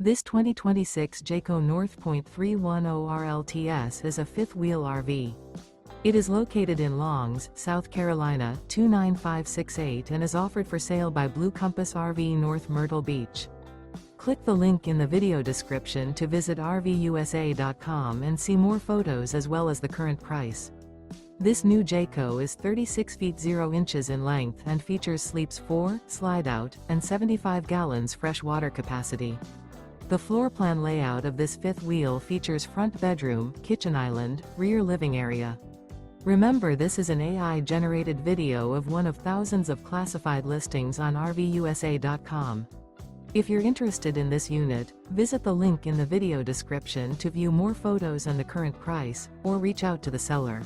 This 2026 Jayco North Point 310RLTS is a fifth-wheel RV. It is located in Longs, South Carolina, 29568 and is offered for sale by Blue Compass RV North Myrtle Beach. Click the link in the video description to visit RVUSA.com and see more photos as well as the current price. This new Jayco is 36 feet 0 inches in length and features sleeps 4, Slideout, and 75 gallons fresh water capacity. The floor plan layout of this fifth wheel features front bedroom, kitchen island, rear living area. Remember, this is an AI-generated video of one of thousands of classified listings on RVUSA.com. If you're interested in this unit, visit the link in the video description to view more photos and the current price, or reach out to the seller.